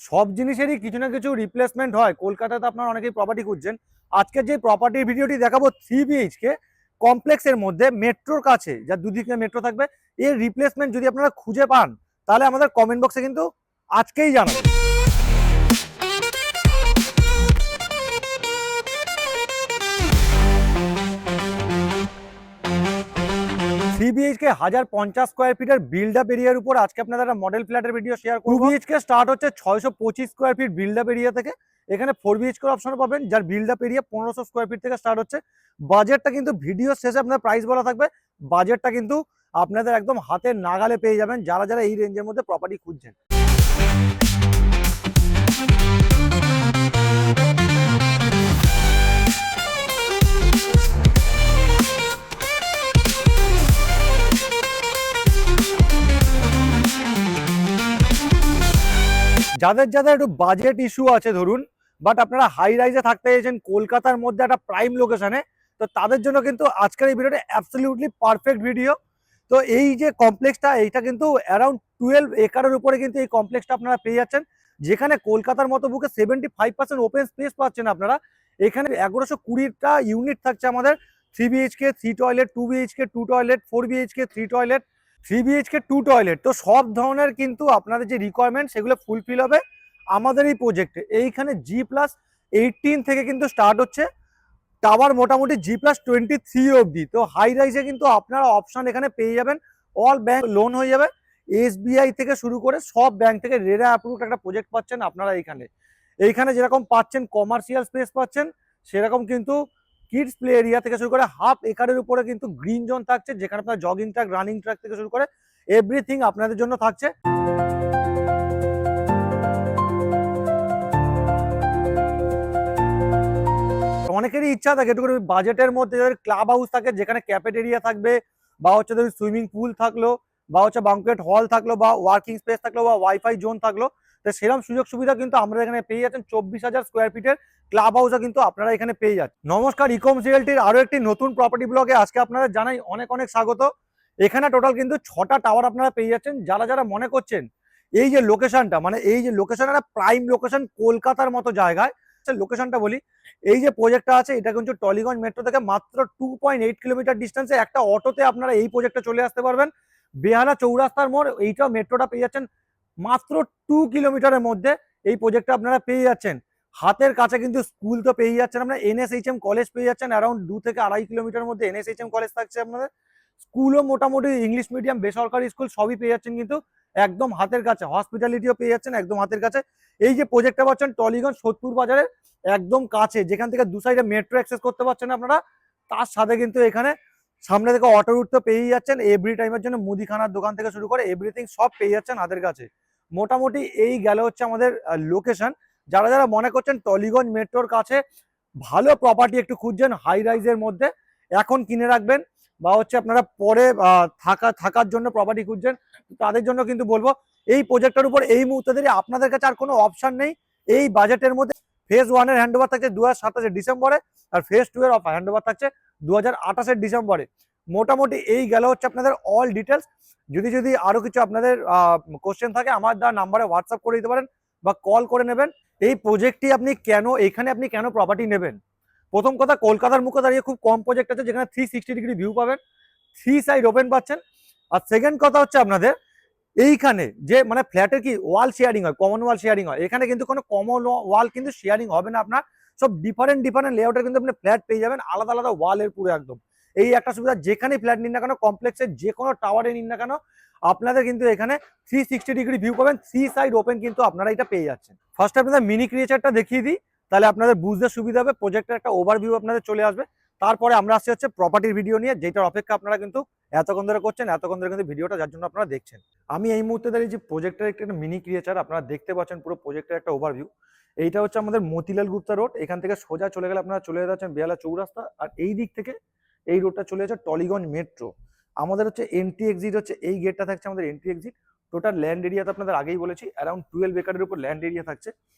সব জিনিসেরই কিছু না কিছু রিপ্লেসমেন্ট হয়। কলকাতাতে আপনারা অনেকেই প্রপার্টি খুঁজছেন। আজকে যে প্রপার্টির ভিডিওটি দেখাবো 3 বিএইচকে কমপ্লেক্সের মধ্যে মেট্রোর কাছে, যার দুদিকে মেট্রো থাকবে, এর রিপ্লেসমেন্ট যদি আপনারা খুঁজে পান তাহলে আমাদের কমেন্ট বক্সে কিন্তু আজকেই জানাবেন। 3 বিএইচকে 1050 স্কোয়ার ফিটের বিল্ড আপ এরিয়ার উপর আজকে আপনাদের একটা মডেল ফ্ল্যাটের ভিডিও শেয়ার করব। 2 বিএইচকে স্টার্ট হচ্ছে 625 square feet build up area থেকে। এখানে 4 বিএইচকে অপশন পাবেন, যার build up area 1500 square feet থেকে স্টার্ট হচ্ছে। বাজেটটা কিন্তু ভিডিও শেষে আপনার প্রাইস বলা থাকবে। বাজেটটা কিন্তু আপনাদের একদম হাতের নাগালে পেয়ে যাবেন যারা যারা এই রেঞ্জের মধ্যে প্রপার্টি খুঁজছেন। যাদের যাদের একটু বাজেট ইস্যু আছে ধরুন, বাট আপনারা হাই রাইজে থাকতে চাইছেন কলকাতার মধ্যে একটা প্রাইম লোকেশনে, তো তাদের জন্য কিন্তু আজকের এই ভিডিওটা অ্যাবসলিউটলি পারফেক্ট ভিডিও। তো এই যে কমপ্লেক্সটা, এইটা কিন্তু অ্যারাউন্ড 12 একরের উপরে কিন্তু এই কমপ্লেক্সটা আপনারা পেয়ে যাচ্ছেন, যেখানে কলকাতার মতো বুকে 75% ওপেন স্পেস পাচ্ছেন আপনারা। এখানে 1120টা ইউনিট থাকছে আমাদের। 3 BHK 3 toilet, 2 BHK 2 toilet, 4 BHK 3 toilet, 3 BHK 2 toilet. তো সব ধরনের কিন্তু আপনাদের যে রিকোয়ারমেন্ট সেগুলো ফুলফিল হবে আমাদের এই প্রজেক্টে। এইখানে G+18 থেকে কিন্তু স্টার্ট হচ্ছে, টাওয়ার মোটামুটি G+23 অবধি। তো হাই রাইজে কিন্তু আপনারা অপশন এখানে পেয়ে যাবেন। অল ব্যাংক লোন হয়ে যাবে, এসবিআই থেকে শুরু করে সব ব্যাংক থেকে রেরা অ্যাপ্রুভড একটা প্রজেক্ট পাচ্ছেন আপনারা এইখানে। এইখানে যেরকম পাচ্ছেন কমার্শিয়াল স্পেস পাচ্ছেন, সেরকম কিন্তু কিডস প্লে এরিয়া থেকে শুরু করে হাফ একরের উপরে কিন্তু গ্রিন জোন থাকছে, যেখানে আপনার জগিং ট্র্যাক, রানিং ট্র্যাক থেকে শুরু করে এভরিথিং আপনাদের জন্য থাকছে। অনেকেরই ইচ্ছা থাকে একটু করে বাজেটের মধ্যে, যাদের ক্লাব হাউস থাকে যেখানে ক্যাফেটেরিয়া থাকবে, বা হচ্ছে ধরুন সুইমিং পুল থাকলো, বা হচ্ছে বাঙ্কুয়েট হল থাকলো, বা ওয়ার্কিং স্পেস থাকলো, বা ওয়াইফাই জোন থাকলো, তো সেরকম সুযোগ সুবিধা কিন্তু আমরা এখানে পেয়ে যাচ্ছেন। 24,000 স্কোয়ার ফিটের ক্লাব হাউসও কিন্তু আপনারা এখানে পেয়ে যাচ্ছেন। নমস্কার, ইকমস রিয়েলটির আরো একটি নতুন প্রপার্টি ব্লগে আজকে আপনারা জানাই অনেক অনেক স্বাগত। এখানে টোটাল কিন্তু 6টা টাওয়ার আপনারা পেয়ে যাচ্ছেন। যারা যারা মনে করছেন এই যে লোকেশনটা, মানে এই যে লোকেশন, একটা প্রাইম লোকেশন কলকাতার মতো জায়গায়, লোকেশনটা বলি, এই যে প্রজেক্টটা আছে এটা কিন্তু টলিগঞ্জ মেট্রো থেকে মাত্র 2.8 কিলোমিটার ডিস্টেন্সে। একটা অটোতে আপনারা এই প্রজেক্টে চলে আসতে পারবেন। বেহালা চৌরাস্তার মোড়, এইটাও মেট্রোটা পেয়ে যাচ্ছেন মাত্র 2 কিলোমিটারের মধ্যে। এই প্রজেক্টটা আপনারা পেয়ে যাচ্ছেন। হাতের কাছে কিন্তু স্কুল তো পেয়ে যাচ্ছেন আপনারা। এনএসএইচএম কলেজ পেয়ে যাচ্ছেন, অ্যারাউন্ড 2 থেকে 2.5 কিলোমিটার মধ্যে এনএসএইচএম কলেজ থাকছে আপনাদের। স্কুলও মোটামুটি ইংলিশ মিডিয়াম, বেসরকারি স্কুল সবই পেয়ে যাচ্ছেন কিন্তু একদম হাতের কাছে। হসপিটালিটিও পেয়ে যাচ্ছেন একদম হাতের কাছে। এই যে প্রজেক্টটা পাচ্ছেন টলিগঞ্জ সোদপুর বাজারের একদম কাছে, যেখান থেকে দু সাইডে মেট্রো অ্যাক্সেস করতে পারছেন আপনারা। তার সাথে কিন্তু এখানে সামনে থেকে অটো রুট তো পেয়েই যাচ্ছেন। এভরি টাইমের জন্য মুদিখানার দোকান থেকে শুরু করে এভরিথিং সব পেয়ে যাচ্ছেন হাতের কাছে। মোটামুটি এই গেল হচ্ছে আমাদের লোকেশন। যারা যারা মনে করছেন টলিগঞ্জ মেট্রোর কাছে ভালো প্রপার্টি একটু খুঁজছেন হাই রাইজের মধ্যে, এখন কিনে রাখবেন, বা হচ্ছে আপনারা পরে থাকার জন্য প্রপার্টি খুঁজছেন, তাদের জন্য কিন্তু বলবো এই প্রজেক্টের উপর এই মুহূর্তে দাঁড়িয়ে আপনাদের কাছে আর কোনো অপশন নেই। এই বাজেটের মধ্যে ফেজ 1 এর হ্যান্ডওভার থাকছে 2027 ডিসেম্বরে, আর ফেজ 2 এর হ্যান্ডওভার থাকছে 2028 ডিসেম্বরে। মোটামুটি এই গেল হচ্ছে আপনাদের অল ডিটেলস। যদি যদি আরো কিছু আপনাদের কোশ্চেন থাকে আমার দেওয়া নাম্বারে হোয়াটসঅ্যাপ করে দিতে পারেন বা কল করে নেবেন। এই প্রজেক্টটি আপনি কেন, এখানে আপনি কেন প্রপার্টি নেবেন? প্রথম কথা, কলকাতার মুখে দাঁড়িয়ে খুব কম প্রজেক্ট আছে যেখানে 360 ডিগ্রি ভিউ পাবেন, 3 সাইড ওপেন পাচ্ছেন। আর সেকেন্ড কথা হচ্ছে আপনাদের এইখানে যে মানে ফ্ল্যাটের কি ওয়াল শেয়ারিং হয়, কমন ওয়াল শেয়ারিং হয়, এখানে কিন্তু কোনো কমন ওয়াল কিন্তু শেয়ারিং হবে না আপনার। সব ডিফারেন্ট ডিফারেন্ট লেআউটের কিন্তু আপনি ফ্ল্যাট পেয়ে যাবেন, আলাদা আলাদা ওয়ালের পুরো একদম। এই একটা সুবিধা, যেখানেই ফ্ল্যাট নিন না কেন, কমপ্লেক্সের যে কোনো টাওয়ারে নিন না কেন, আপনাদের কিন্তু এখানে 360 ডিগ্রি ভিউ পাবেন, 3 সাইড ওপেন কিন্তু আপনারা এটা পেয়ে যাচ্ছেন। ফার্স্ট আপনাদের মিনি ক্রিয়েচারটা দেখিয়ে দিই, তাহলে আপনাদের বুঝতে সুবিধা হবে, প্রজেক্টের একটা ওভারভিউ আপনাদের চলে আসবে। তারপরে আমরা আসছি হচ্ছে প্রপার্টির ভিডিও নিয়ে, যেটার অপেক্ষা আপনারা কিন্তু এতক্ষণ ধরে করছেন, এতক্ষণ ধরে কিন্তু ভিডিওটা যার জন্য আপনারা দেখছেন। আমি এই মুহূর্তে দাঁড়িয়ে যে প্রজেক্টের একটা মিনি ক্রিয়েচার আপনারা দেখতে পাচ্ছেন, পুরো প্রজেক্টের একটা ওভারভিউ। এইটা হচ্ছে আমাদের মতিলাল গুপ্তা রোড। এখান থেকে সোজা চলে গেলে আপনারা চলে যাচ্ছেন বেহালা চৌরাস্তা, আর এই দিক থেকে এই রোডটা চলে যাচ্ছে টলিগঞ্জ মেট্রো। আমাদের হচ্ছে এন্ট্রি এক্সিট হচ্ছে এই গেটটা থাকছে আমাদের এন্ট্রি এক্সিট। টোটাল ল্যান্ড এরিয়াতে আপনাদের আগেই বলেছি অ্যারাউন্ড 12 একরের উপর ল্যান্ড এরিয়া থাকছে।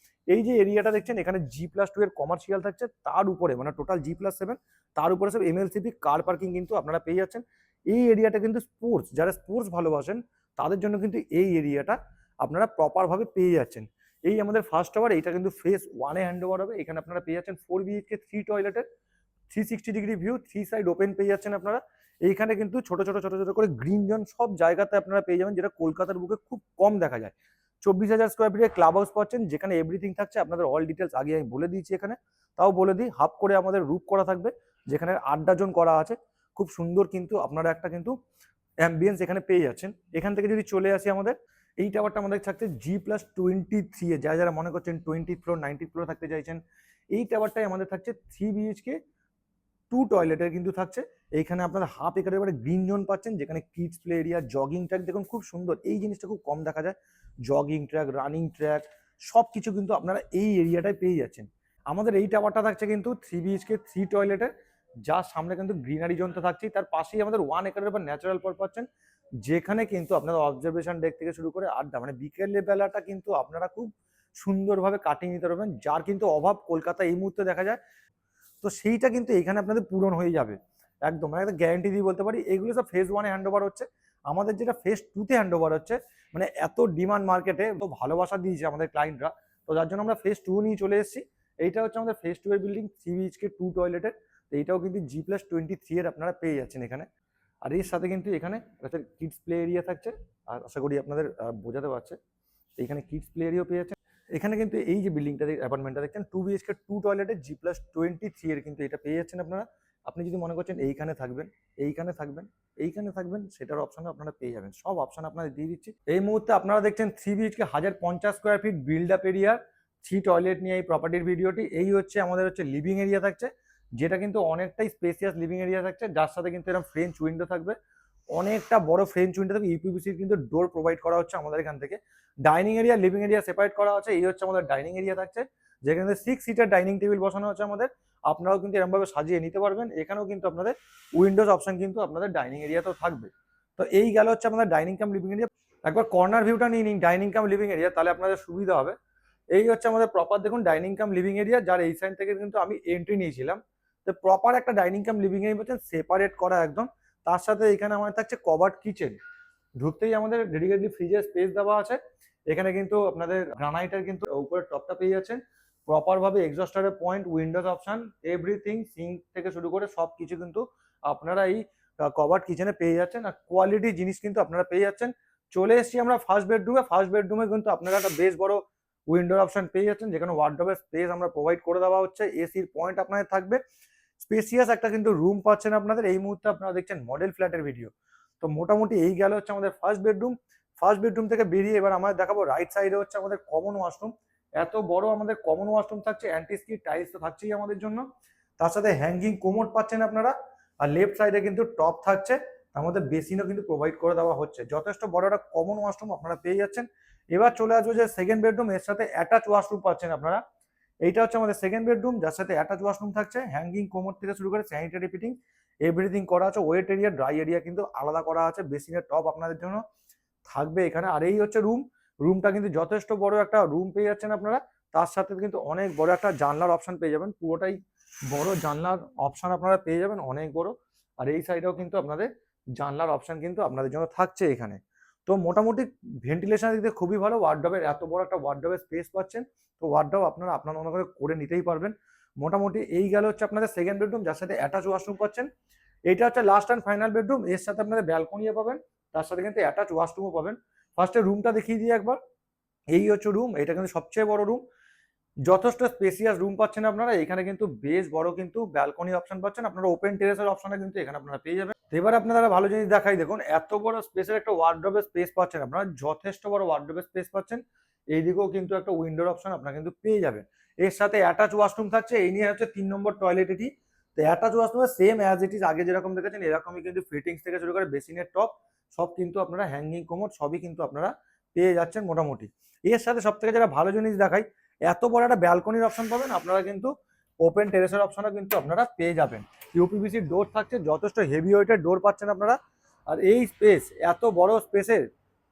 এই যে এরিয়াটা দেখছেন এখানে G+2 এর কমার্শিয়াল থাকছে, তার উপরে মানে টোটাল G+7, তার উপরে সব এমএলসিপি কার পার্কিং কিন্তু আপনারা পেয়ে যাচ্ছেন। এই এরিয়াটা কিন্তু স্পোর্টস, যারা স্পোর্টস ভালোবাসেন তাদের জন্য কিন্তু এই এরিয়াটা আপনারা প্রপার ভাবে পেয়ে যাচ্ছেন। এই আমাদের ফার্স্ট টাওয়ার, এইটা কিন্তু ফেজ 1-এ হ্যান্ড ওভার হবে। এখানে আপনারা পেয়ে যাচ্ছেন 4 বিএইচকে 3 টয়লেটের 360 ডিগ্রি ভিউ, 3 সাইড ওপেন পেয়ে যাচ্ছেন আপনারা। এইখানে কিন্তু ছোট ছোট ছোট ছোট করে গ্রিন জোন সব জায়গাতে আপনারা পেয়ে যাবেন, যেটা কলকাতার বুকে খুব কম দেখা যায়। 24,000 স্কোয়ার ফিটের ক্লাব হাউস পাচ্ছেন, যেখানে এভরিথিং থাকছে। আপনাদের অল ডিটেলস আগে আমি বলে দিয়েছি এখানে, তাও বলে দিই। হাফ করে আমাদের রুফ করা থাকবে, যেখানে 8 জন করা আছে। খুব সুন্দর কিন্তু আপনারা একটা কিন্তু অ্যাম্বিয়েন্স এখানে পেয়ে যাচ্ছেন। এখান থেকে যদি চলে আসি, আমাদের এই টাওয়ারটা আমাদের থাকছে G+23 এ। যারা যারা মনে করছেন 20 ফ্লোর 90 ফ্লোর থাকতে চাইছেন, এই টাওয়ারটাই আমাদের থাকছে 3 বিএইচকে 2 টয়লেটের কিন্তু থাকছে। এইখানে আপনারা হাফ একরের এবারে গ্রিন জোন পাচ্ছেন, যেখানে kids play area, jogging track দেখুন খুব সুন্দর। এই জিনিসটা খুব কম দেখা যায়, জগিং ট্র্যাক, রানিং ট্র্যাক সব কিছু কিন্তু আপনারা এই এরিয়াটায় পেয়ে যাচ্ছেন। আমাদের এই টাওয়ারটা থাকছে কিন্তু 3 বিএইচকে 3 টয়লেটের, যার সামনে কিন্তু গ্রিনারি জোন তো থাকছেই, তার পাশেই আমাদের 1 একরের উপর ন্যাচারাল পট পাচ্ছেন, যেখানে কিন্তু আপনারা অবজারভেশন ডেক থেকে শুরু করে আড্ডা, মানে বিকেলের বেলাটা কিন্তু আপনারা খুব সুন্দরভাবে কাটিয়ে নিতে পারবেন, যার কিন্তু অভাব কলকাতা এই মুহূর্তে দেখা যায়। তো সেইটা কিন্তু এখানে আপনাদের পূরণ হয়ে যাবে একদম, মানে একটা গ্যারান্টি দিয়ে বলতে পারি। এগুলো সব ফেজ 1-এ হ্যান্ড ওভার হচ্ছে। আমাদের যেটা ফেজ 2-তে হ্যান্ড ওভার হচ্ছে, মানে এত ডিমান্ড মার্কেটে, তো ভালোবাসা দিয়েছে আমাদের ক্লায়েন্টরা, তো যার জন্য আমরা ফেজ 2 নিয়ে চলে এসেছি। এইটা হচ্ছে আমাদের ফেজ 2 এর বিল্ডিং, 3 বিএইচকে 2 টয়লেটের। এইটাও কিন্তু G+23 এর আপনারা পেয়ে যাচ্ছেন এখানে। আর এর সাথে কিন্তু এখানে একটা কিডস প্লে এরিয়া থাকছে, আর আশা করি আপনাদের বোঝাতে পারছে। এখানে কিডস প্লে এরিয়াও পেয়ে যাচ্ছেন। এখানে কিন্তু এই যে বিল্ডিংটা অ্যাপার্টমেন্টটা দেখছেন 2 বিএইচকে 2 টয়লেটের G+23 এর কিন্তু এটা পেয়ে যাচ্ছেন আপনারা। আপনি যদি মনে করছেন এইখানে থাকবেন, এইখানে থাকবেন, এইখানে থাকবেন, সেটার অপশনও আপনারা পেয়ে যাবেন। সব অপশন আপনাদের দিয়ে দিচ্ছি। এই মুহূর্তে আপনারা দেখছেন 3 BHK 1050 square feet build up এরিয়ার 3 টয়লেট নিয়ে এই প্রপার্টির ভিডিওটি। এই হচ্ছে আমাদের হচ্ছে লিভিং এরিয়া থাকছে, যেটা কিন্তু অনেকটাই স্পেসিয়াস লিভিং এরিয়া থাকছে, যার সাথে কিন্তু এরকম ফ্রেঞ্চ উইন্ডো থাকবে, অনেকটা বড় ফ্রেঞ্চ উইন্ডো থাকবে। ইউপিভিসির কিন্তু ডোর প্রোভাইড করা হচ্ছে আমাদের এখান থেকে। Dining area, living area separate করা আছে। এই হচ্ছে আমাদের ডাইনিং এরিয়া থাকছে, যেখানে 6 সিটার ডাইনিং টেবিল বসানো হচ্ছে আমাদের। আপনারাও কিন্তু এরকম ভাবে সাজিয়ে নিতে পারবেন। এখানেও কিন্তু আপনাদের উইন্ডোজ অপশন কিন্তু আপনাদের ডাইনিং এরিয়াতেও থাকবে। তো এই গেল হচ্ছে আমাদের ডাইনিং কাম লিভিং এরিয়া। একবার কর্নার ভিউটা নিয়ে নিন ডাইনিং কাম লিভিং এরিয়া, তাহলে আপনাদের সুবিধা হবে। এই হচ্ছে আমাদের প্রপার দেখুন ডাইনিং কাম লিভিং এরিয়া, যার এই সাইড থেকে কিন্তু আমি এন্ট্রি নিয়েছিলাম। তো প্রপার একটা ডাইনিং কাম লিভিং এরিয়া বলছেন, সেপারেট করা একদম। তার সাথে এখানে আমাদের থাকছে কভার্ড কিচেন। ঢুকতেই আমাদের ডেডিকেটলি ফ্রিজের স্পেস দেওয়া আছে। এখানে কিন্তু আপনাদের গ্রানাইটের কিন্তু উপরের টপটা পেয়ে যাচ্ছেন, প্রপার ভাবে এক্সস্টারের point, windows option, everything, sync থেকে শুরু করে সব কিছু কিন্তু আপনারা এই কভার্ড কিচেনে পেয়ে যাচ্ছেন। আর কোয়ালিটি জিনিস কিন্তু আপনারা পেয়ে যাচ্ছেন। চলে এসেছি আমরা ফার্স্ট বেডরুমে। ফার্স্ট বেডরুমে কিন্তু আপনারা একটা বেশ বড় উইন্ডোর অপশন পেয়ে যাচ্ছেন, যেখানে ওয়ার্ডরোবের স্পেস আমরা প্রোভাইড করে দেওয়া হচ্ছে। এসির পয়েন্ট আপনাদের থাকবে, স্পেসিয়াস একটা কিন্তু রুম পাচ্ছেন আপনাদের। এই মুহূর্তে আপনারা দেখছেন মডেল ফ্ল্যাটের ভিডিও। তো মোটামুটি এই গেল হচ্ছে আমাদের ফার্স্ট বেডরুম। ফার্স্ট বেডরুম থেকে বেরিয়ে এবার আমাদের দেখাবো রাইট সাইডে হচ্ছে আমাদের কমন ওয়াশরুম। এত বড় আমাদের কমন ওয়াশরুম থাকছে, অ্যান্টি স্কিড টাইলস তো থাকছেই আমাদের জন্য, তার সাথে হ্যাঙ্গিং কোমোড পাচ্ছেন আপনারা। আর লেফট সাইডে কিন্তু টপ থাকছে, তার মধ্যে বেসিনও কিন্তু প্রোভাইড করে দেওয়া হচ্ছে। যথেষ্ট বড় একটা কমন ওয়াশরুম আপনারা পেয়ে যাচ্ছেন। এবার চলে আসবো যে সেকেন্ড বেডরুম, এর সাথে অ্যাটাচ ওয়াশরুম পাচ্ছেন আপনারা। এইটা হচ্ছে আমাদের সেকেন্ড বেডরুম, যার সাথে অ্যাটাচ ওয়াশরুম থাকছে, হ্যাঙ্গিং কোমোড থেকে শুরু করে স্যানিটারি ফিটিং এভরিথিং করা আছে। ওয়েট এরিয়া, ড্রাই এরিয়া কিন্তু আলাদা করা আছে। বেসিনের টপ আপনাদের জন্য থাকবে এখানে। আর এই হচ্ছে রুম। রুমটা কিন্তু যথেষ্ট বড় একটা রুম পেয়ে যাচ্ছেন আপনারা। তার সাথে কিন্তু অনেক বড় একটা জানলার অপশন পেয়ে যাবেন, পুরোটাই বড় জানলার অপশন আপনারা পেয়ে যাবেন, অনেক বড়। আর এই সাইডেও কিন্তু আপনাদের জানলার অপশন কিন্তু আপনাদের জন্য থাকছে এখানে। তো মোটামুটি ভেন্টিলেশনের দিক দিয়ে খুবই ভালো। ওয়ার্ডরোবের এত বড় একটা ওয়ার্ডরোবের স্পেস পাচ্ছেন, তো ওয়ার্ডরোব আপনারা আপনার মনে করে নিতেই পারবেন। মোটামুটি এই গেল হচ্ছে আপনাদের সেকেন্ড বেডরুম, যার সাথে অ্যাটাচ ওয়াশরুম পাচ্ছেন। এটা হচ্ছে লাস্ট অ্যান্ড ফাইনাল বেডরুম, এর সাথে আপনাদের ব্যালকনিও পাবেন, তার সাথে কিন্তু অ্যাটাচ ওয়াশরুমও পাবেন। ফার্স্টে রুমটা দেখিয়ে দিই একবার। এই হচ্ছে রুম, এটা কিন্তু সবচেয়ে বড় রুম। যথেষ্ট স্পেসিয়াস রুম পাচ্ছেন আপনারা। এখানে কিন্তু বেশ বড় কিন্তু ব্যালকনি অপশন পাচ্ছেন আপনারা। ওপেন টেরেসের অপশনটা কিন্তু এখানে আপনারা পেয়ে যাবেন। এবার আপনারা ভালো জিনিস দেখাই, দেখুন এত বড় স্পেসের একটা ওয়ার্ডরোবের স্পেস পাচ্ছেন আপনারা, যথেষ্ট বড় ওয়ার্ডরোবের স্পেস পাচ্ছেন। এইদিকেও কিন্তু একটা উইন্ডোর অপশন আপনারা কিন্তু পেয়ে যাবেন। এর সাথে অ্যাটাচ ওয়াশরুম থাকছে। এই নিয়ে হচ্ছে 3 নম্বর টয়লেট এটি। তো অ্যাটাচ ওয়াশরুমে সেম অ্যাজ ইট ইজ আগে যেরকম দেখেছেন এরকমই কিন্তু ফিটিংস থেকে শুরু করে বেসিনের টপ সব কিন্তু আপনারা, হ্যাঙ্গিং কোমোড সবই কিন্তু আপনারা পেয়ে যাচ্ছেন মোটামুটি। এর সাথে সব থেকে যেটা ভালো জিনিস দেখাই, এত বড় একটা ব্যালকনির অপশন পাবেন আপনারা, কিন্তু ওপেন টেরেসের অপশনও কিন্তু আপনারা পেয়ে যাবেন। ইউপিভিসির ডোর থাকছে, যথেষ্ট হেভি ওয়েটের ডোর পাচ্ছেন আপনারা। আর এই স্পেস, এত বড় স্পেসের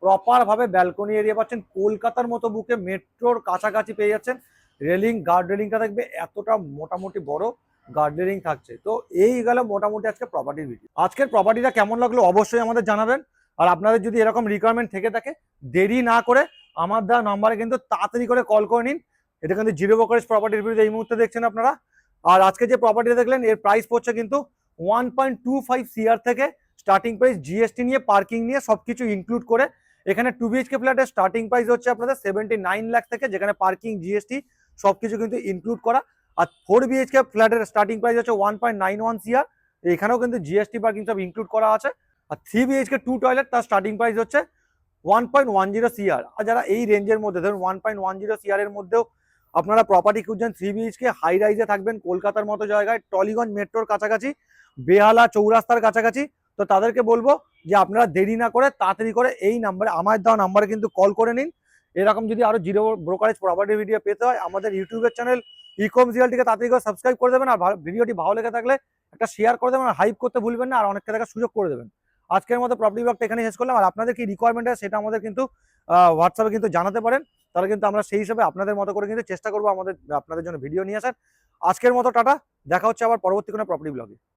প্রপার ভাবে ব্যালকনি এরিয়া পাচ্ছেন। কলকাতার মতো বুকে মেট্রোর কাছাকাছি পেয়ে যাচ্ছেন। রেলিং, গার্ড রেলিংটা থাকবে, এতটা মোটামুটি বড় গার্ড রেলিং থাকছে। তো এই গেল মোটামুটি আজকে প্রপার্টির ভিডিও। আজকের প্রপার্টিটা কেমন লাগলো অবশ্যই আমাদের জানাবেন। আর আপনাদের যদি এরকম রিকোয়ারমেন্ট থেকে থাকে, দেরি না করে আমার দেওয়া নাম্বারে কিন্তু তাড়াতাড়ি করে কল করে নিন। এটা কিন্তু জিরো ব্রোকারেজ প্রপার্টি রিভিউ এই মুহূর্তে দেখছেন আপনারা। আর আজকে যে প্রপার্টিটা দেখলেন এর প্রাইস পড়ছে কিন্তু 1.25 CR থেকে স্টার্টিং প্রাইস, জিএসটি নিয়ে, পার্কিং নিয়ে সবকিছু ইনক্লুড করে। এখানে 2 BHK ফ্ল্যাটের স্টার্টিং প্রাইস হচ্ছে আপনাদের 79 লাখ থেকে, যেখানে পার্কিং, জিএসটি সবকিছু কিন্তু ইনক্লুড করা। আর 4 BHK ফ্ল্যাটের স্টার্টিং প্রাইস হচ্ছে 1.91 CR, এখানেও কিন্তু জিএসটি পার্কিং সব ইনক্লুড করা আছে। আর 3 BHK 2 টয়লেট, তার স্টার্টিং প্রাইস হচ্ছে 1.10 CR। আর যারা এই রেঞ্জের মধ্যে ধরুন 1.10 CR এর মধ্যেও আপনারা প্রপার্টি খুঁজছেন 3 BHK হাই রাইজে থাকবেন কলকাতার মতো জায়গায়, টলিগঞ্জ মেট্রোর কাছাকাছি, বেহালা চৌরাস্তার কাছাকাছি, তো তাদেরকে বলবো যে আপনারা দেরি না করে তাড়াতাড়ি করে এই নাম্বারে, আমার দেওয়া নাম্বারে কিন্তু কল করে নিন। এরকম যদি আরো জিরো ব্রোকারেজ প্রপার্টি ভিডিও পেতে হয় আমাদের ইউটিউবের চ্যানেল ইকম রিয়ালটিকে তাড়াতাড়ি করে সাবস্ক্রাইব করে দেবেন। আর ভিডিওটি ভালো লেগে থাকলে একটা শেয়ার করে দেবেন, আর হাইপ করতে ভুলবেন না, আর অনেককে দেখার সুযোগ করে দেবেন। আজকের মতো প্রপার্টি ব্লগটা এখানে শেষ করলাম। আর আপনাদের কি রিকোয়ারমেন্ট আছে সেটা আমাদের কিন্তু হোয়াটসঅ্যাপে কিন্তু জানাতে পারেন, তাহলে কিন্তু আমরা সেই হিসাবে আপনাদের মতো করে কিন্তু চেষ্টা করবো আপনাদের জন্য ভিডিও নিয়ে আসার। আজকের মতো টাটা, দেখা হচ্ছে আবার পরবর্তী কোনো প্রপার্টি ব্লগে।